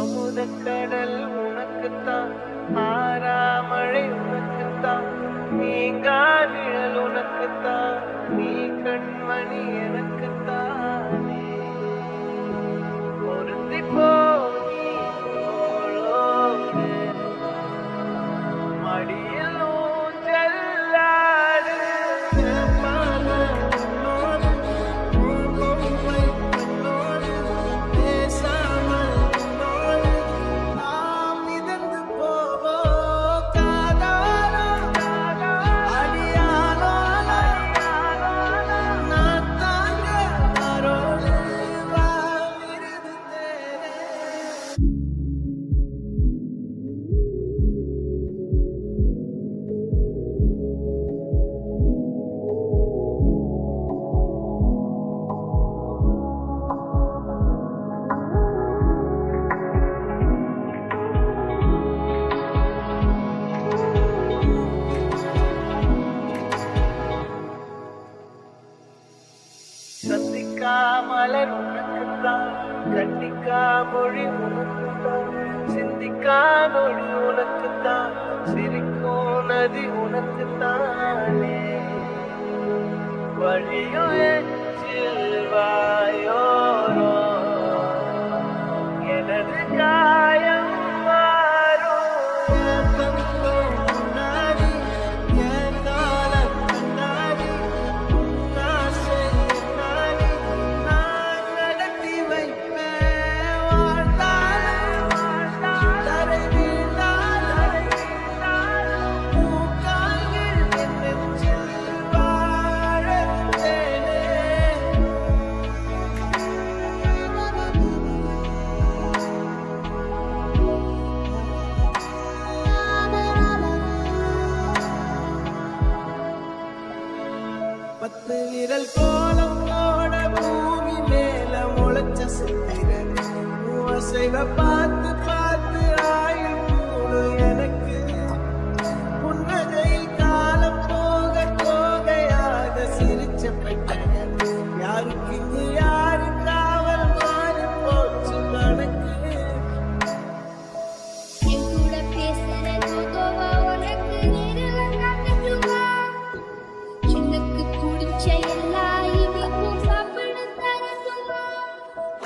அமுதக்கடல் உனக்குத்தான், ஆறாமழை உனக்குத்தான், நீங்கா நிழல் உனக்குத்தான், நீ கண்மணி எனக்குத்தானே. பொருந்தி போ நீ தோளோடு, மடியில் ஊஞ்சலாடு. சந்திக்கா மலர் உனக்குத்தான், கண்டிக்கா மொழி உனக்குத்தான், சிந்திக்கா நொடி உனக்குத்தான், சிரிக்கும் நதி உனக்குத்தானே. வழியும் எச்சில் வாயோரோ எனது காயம் மாறும். பத்து விரல் கோலம் போட பூமி மேல முளைச்ச சித்திரன் அசைவ பார்த்து பார்த்து ஆயுள் கூடு எனக்கு. புன்னகையில் காலம் போக போகையாக சிரிச்ச பெற்றனர், யாருக்கு இங்கு யாரு காவல் மாறி போச்சு கணக்கு.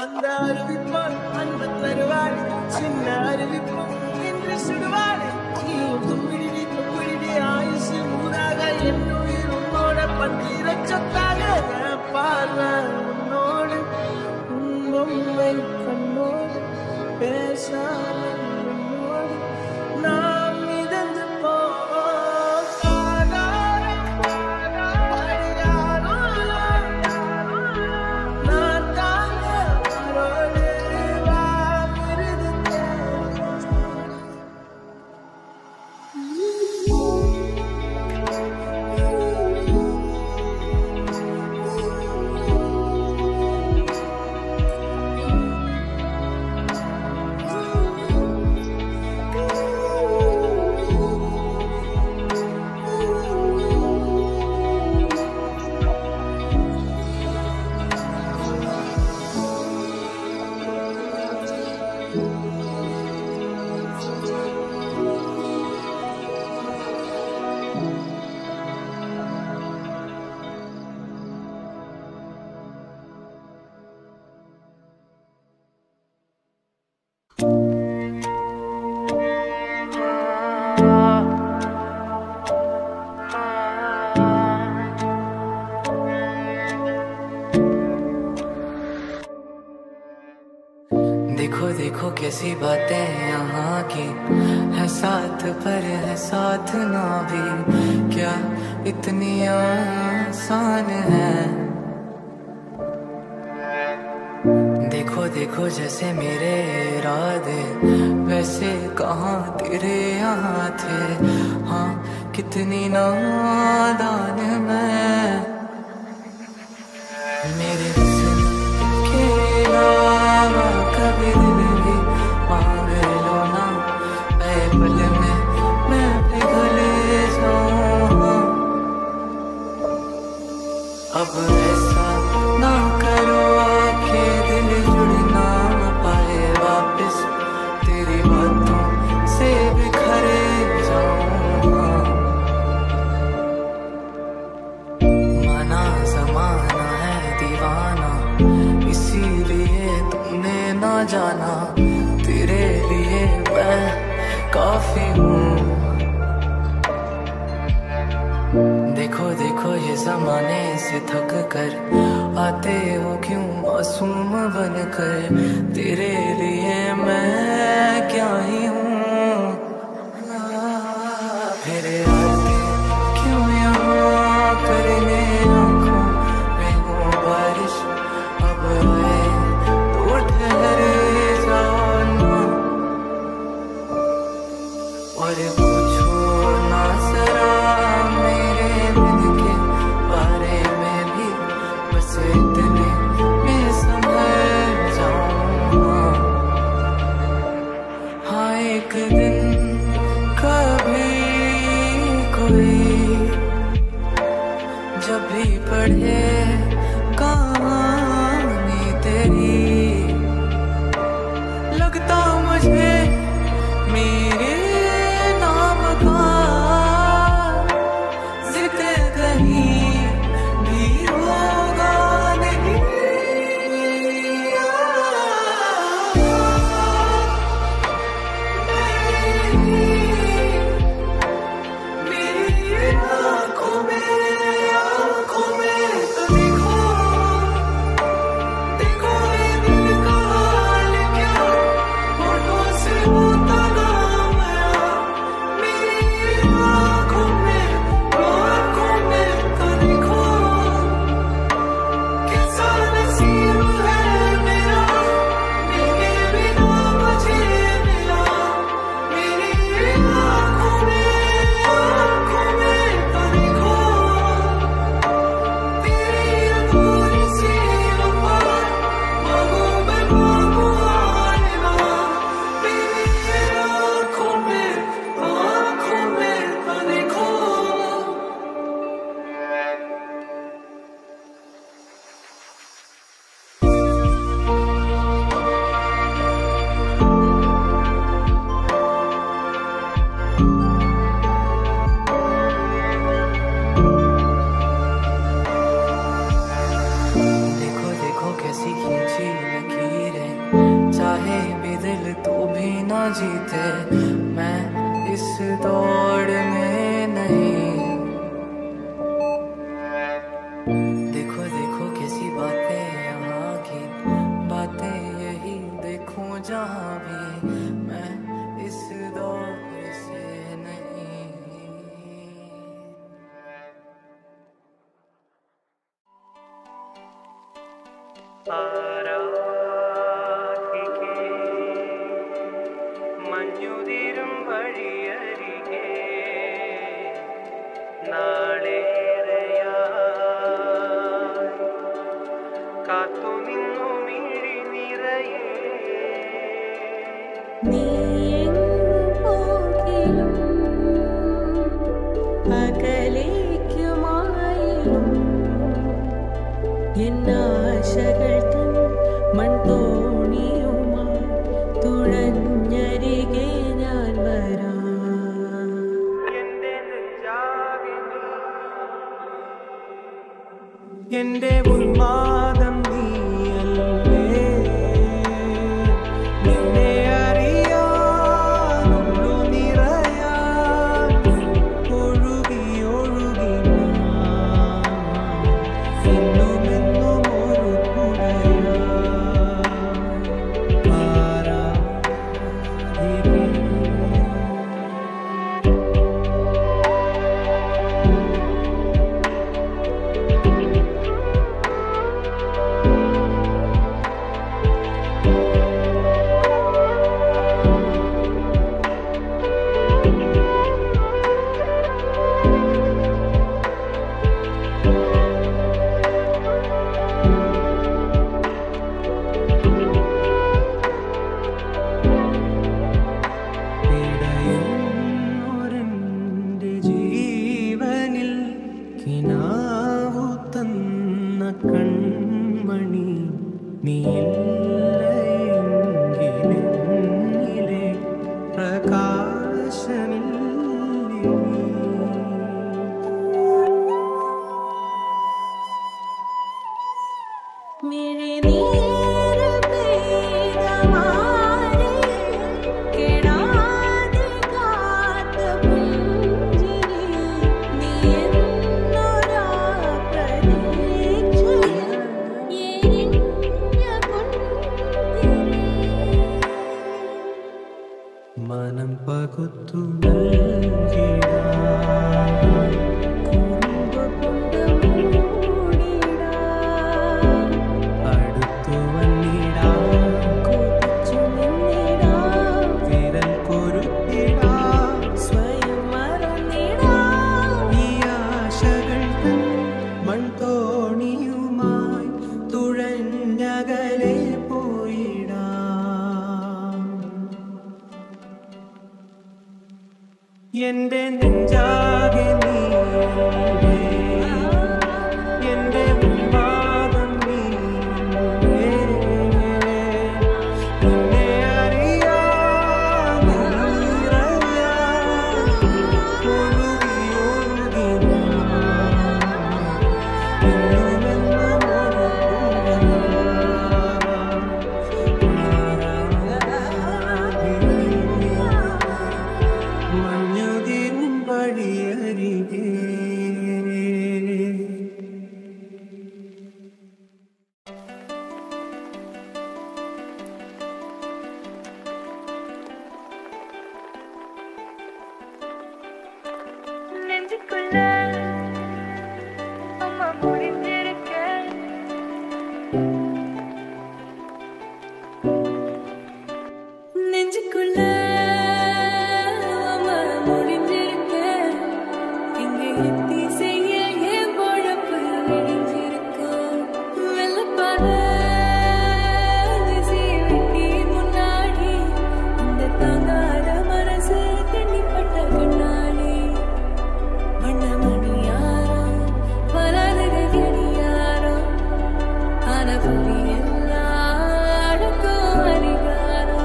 அந்த அறிவிப்பால் அன்பு தருவாள், சின்ன அறிவிப்பும் என்று சுடுவாள். தும்பிடி தும்பிடி ஆயுசு ஊராக என்னுயிர் உன்னோட பத்திர சொத்தாக. பார்வை உன்னோடு உண்மை கண்ணோடு பேசாமல் உன்னோடு நாம் மிதந்து போவோம். देखो देखो कैसी बातें यहाँ की है, साथ पर है साथ ना भी, क्या इतनी आसान है। देखो देखो जैसे मेरे इरादे वैसे कहाँ तेरे यहाँ थे, हाँ कितनी नादान मैं। मेरे हुस्न के अलावा कभी दिल भी मांग लो ना, ऐ पल में मैं पिघल जाऊँ। अब ऐसा ना करो कि दिल जुड़ ना पाए वापस, जमाने से थक कर आते हो क्यों मासूम बनकर, तेरे लिए मैं क्या ही हूँ। फिर आते क्यों यहाँ करने आँखों में हो बारिश, अब आए तो ठहरे जाओ ना। और पूछो ना जरा मेरे दिल के बारे में भी, बस इतने में समझ जाऊंगा। हाँ एक दिन कभी कोई जब भी पढ़े कहानी तेरी, लगता मुझे मेरे नाम का जिक्र कहीं भी होगा नहीं। मेरी आँखों में तो देखो, देखो ये दिल का हाल क्या, होठों से होता ना मरा। मेरी आँखों में तो देखो, कैसा नसीब है मेरा, मिलके बिना मुझे मिला। मेरी आँखों में तो देखो, तेरी अधूरी सी वफा, मांगू मैं मांगू आना। मेरी आँखों में तो देखो। देखो देखो कैसी खींची लकीरें, चाहे भी दिल तो भी ना जीते, मैं इस दौड़ में नहीं। देखो देखो कैसी बातें यहाँ की, बातें यही देखूं जहाँ भी, मैं इस दौर से नहीं। ആരാധികേ മഞ്ഞുതിരും വഴിയരികെ നാളേറെയായി കാത്തുനിന്നു മിഴി നിറയെ. നീ എങ്ങു പോകിലും അകലേക്കുമായിലും എന്നാശകൾ തൻ മൺതോണിയുമായി തുഴഞ്ഞരികെ ഞാൻ വരാം. എന്റെ നെഞ്ചാകെ നീ, എന്റെ ഉന്മാദം നീയല്ലേ. നിന്നെ അറിയാനുള്ളു നിറയാൻ ഒഴുകി ഒഴുകി ഞാൻ എന്നുമെന്നും ഒരു പുഴയായി. ആരാധികേ ഇടയുന്നൊരെന്റെ ജീവനിൽ കിനാവു തന്ന കൺമണി, നീയില്ലെങ്കിലെന്നിലെ പ്രകാശമില്ലേ. മിഴിനീർ പെയ്തമാരെ കെടാതെ കാത്ത പുഞ്ചിരി, നീ എന്നൊരാ പകുത്തു നൽകിടാ അടുത്തു വന്നിടാ വിരൽ കൊരുത്തിടാ സ്വയം മറന്നിടാ ഈ ആശകൾ തൻ മൺതോണിയുമായി തുഴഞ്ഞകലെ പോയിടാ എന്റെ നെഞ്ചാകെ നീയേ എന്റെ മുമ്പാകം നീയേ നിന്നെ അറിയാൻ നീറയാൻ ഒഴുകി ഒഴുകി എന്നുമെന്നും ഒരു മഞ്ഞുതിരും വഴിയരികെ நெஞ்சுக்குள்ள அம்மா முடிஞ்சிருக்க நெஞ்சுக்குள்ள அம்மா முடிஞ்சிருக்க இங்க எத்தி செய்ய என் பொழப்பு விடிஞ்சிருக்க வெள்ளப்பான திசை வெட்டி முன்னாடி இந்த தாங்காத மனசு தண்ணிப்பட்ட கண்ணாடி வண்ணமணியாரோ வராதது கடியாரோ ஆன புலி எல்லாம் அடக்கும் அதிகாரோ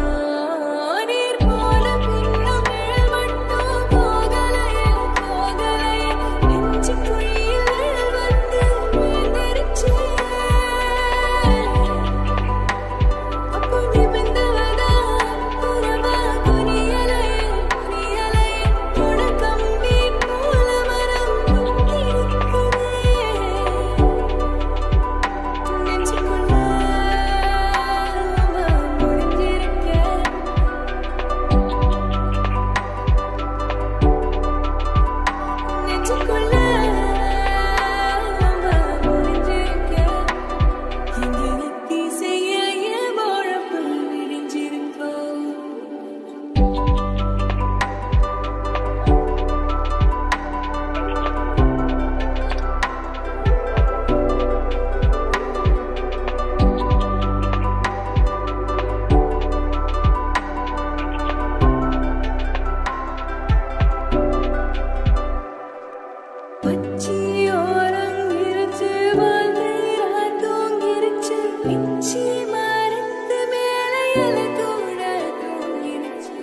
நீர் போல பின்னும் நிழல் மட்டும் போகலையே போகலையே நெஞ்சு குழியில் வந்து விழுந்துருச்சு அப்போ நிமிர்ந்தவதா புறமா புரியலையே புரியலையே தொட கம்பி போல மனம் குத்திருக்குதே நெஞ்சுக்குள்ள முடிஞ்சிருக்க நெஞ்சுக்குள்ள முடிஞ்சிருக்க இங்க நெத்தி செய்ய என் பொழப்பு விடிஞ்சிருக்கோம் பச்சியோரம் இருச்சு வாழ்க்கையா தூங்கிருச்சு பிச்சி மரத்து மேல இலை கூட தூங்கிருச்சு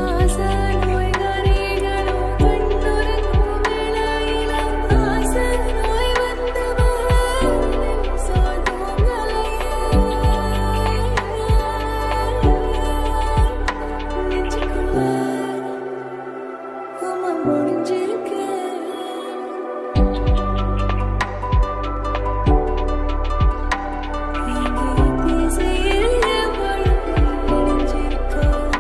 ஆச நோய் கரைகளும் கண்ணுறங்கும் வேளையில ஆச நோய் வந்தவன் சோதங்களையே நெஞ்சுக்குள்ள உமா முடிஞ்சிருக்க இங்க எத்தி செய்ய பொழப்பு விடிஞ்சிருக்கோம்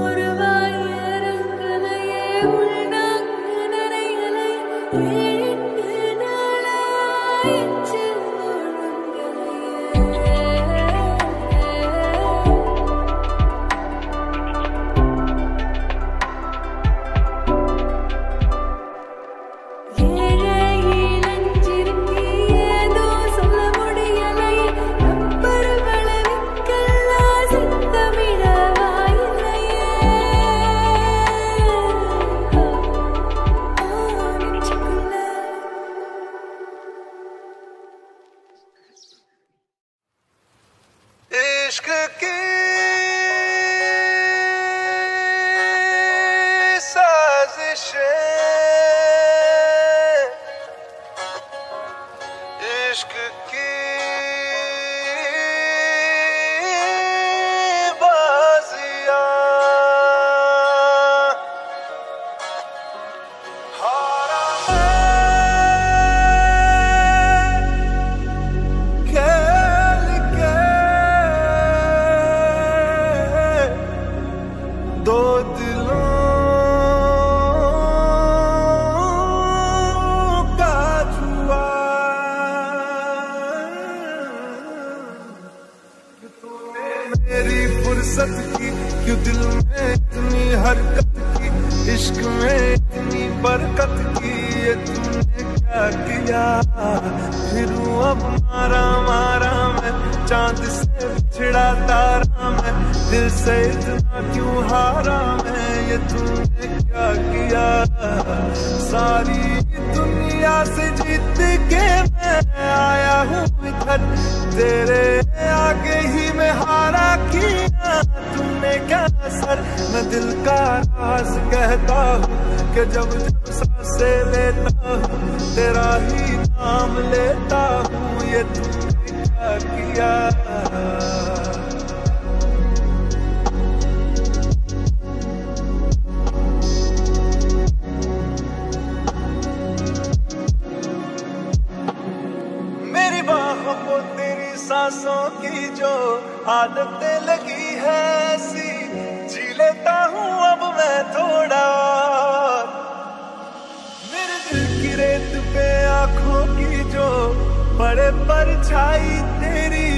ஒரு வாயரங்கலையே உள்நாக்கு நரையலை ஏழிட்டு நாளாயிற்று ஒழுங்கலையே ஏழை இளஞ்சிறுக்கி ஏதோ சொல்ல முடியலையே ரப்பர் வளவிக்கெல்லாம் சத்தமிட வாயிலையே किया, फिरूं अब मारा मारा मैं, चांद से बिछड़ा तारा मैं, दिल से इतना क्यों हारा मैं, ये तूने क्या किया। सारी दुनिया से जीत के मैं आया हूँ इधर, तेरे आगे ही मैं हारा किया, तूने क्या असर। मैं दिल का राज कहता हूँ कि जब जब सांसें लेता हूँ तेरा ही नाम लेता हूँ, ये तूने क्या किया। मेरी बाहों को तेरी सांसों की जो आदतें लगी है ऐसी, जी लेता हूँ अब मैं थोड़ा। मेरे दिल की रेत पे आंखों की जो पड़े परछाई तेरी,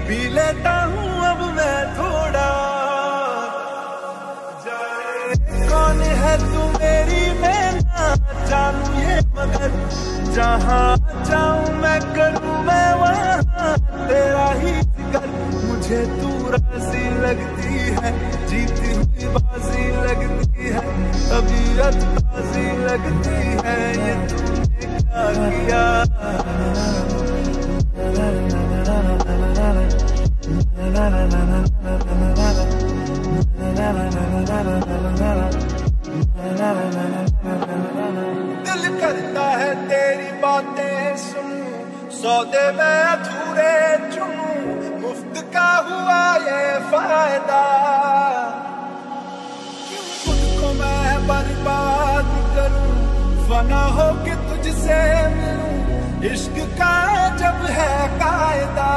पी लेता हूँ अब मैं थोड़ा। जाने कौन है तू मेरी मैं ना जानू ये, मगर जहाँ जाऊँ मैं करूँ मैं वहाँ तेरा ही जिक्र। मुझे तू राजी लगती है, जीती हुई बाजी लगती है, तबीयत ताजी लगती है, ये तूने क्या किया। दिल करता है तेरी बातें सुनूं, सौदे में अधूरे चुनूं, मुफ्त का हुआ ये फायदा। क्यों खुद को मैं बर्बाद करूं, फना हो के तुझसे मिलूं, इश्क का जब है कायदा।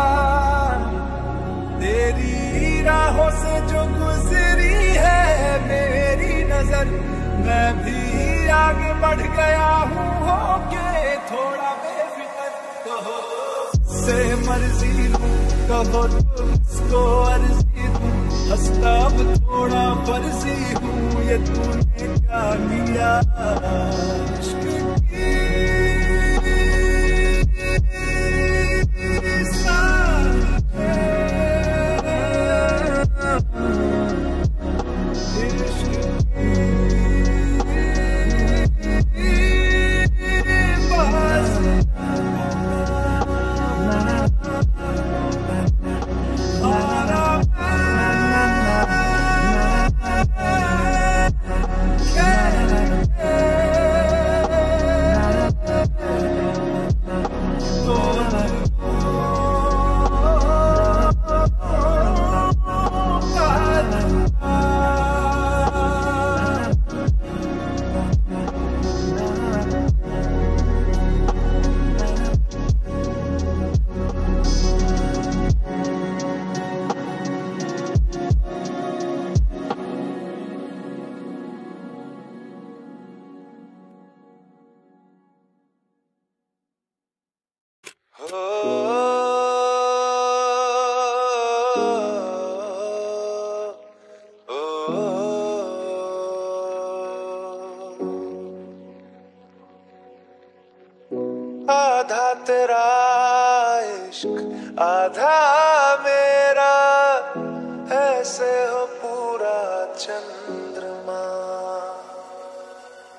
तेरी राहों से जो गुजरी है मेरी नजर, मैं भी आगे बढ़ गया हूँ होके थोड़ा बेफिक्र। कहो से मर्जी लूं, कहो तो इसको अर्जी दूं, हंसता अब थोड़ा फर्जी हूँ, ये तूने क्या किया। इश्क आधा तेरा इश्क आधा मेरा, ऐसे हो पूरा चंद्रमा।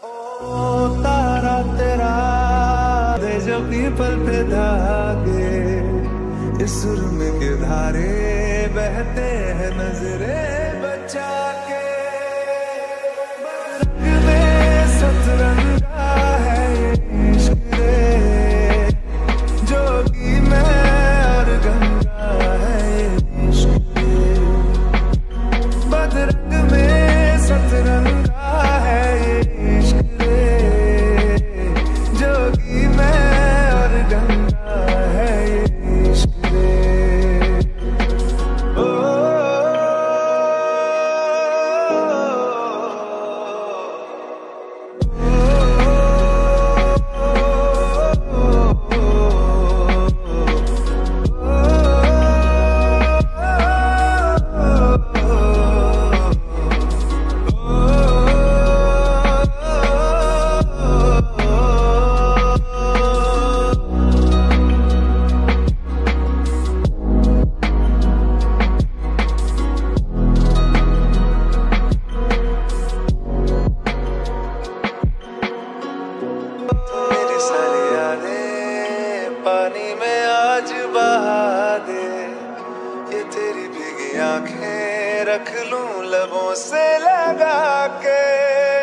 ओ तारा तेरा दे जो पीपल पे धागे, इस सुरम के धारे बहते हैं नजरे बचा के। रंग में सतरंगा है ये इश्क रे, जोगी मैं और गंगा है ये इश्क रे। बदरंग में सतरंगा है ये इश्क रे, जोगी मैं और गंगा है ये इश्क रे। ओ आंखें रख लूं लबों से लगा के।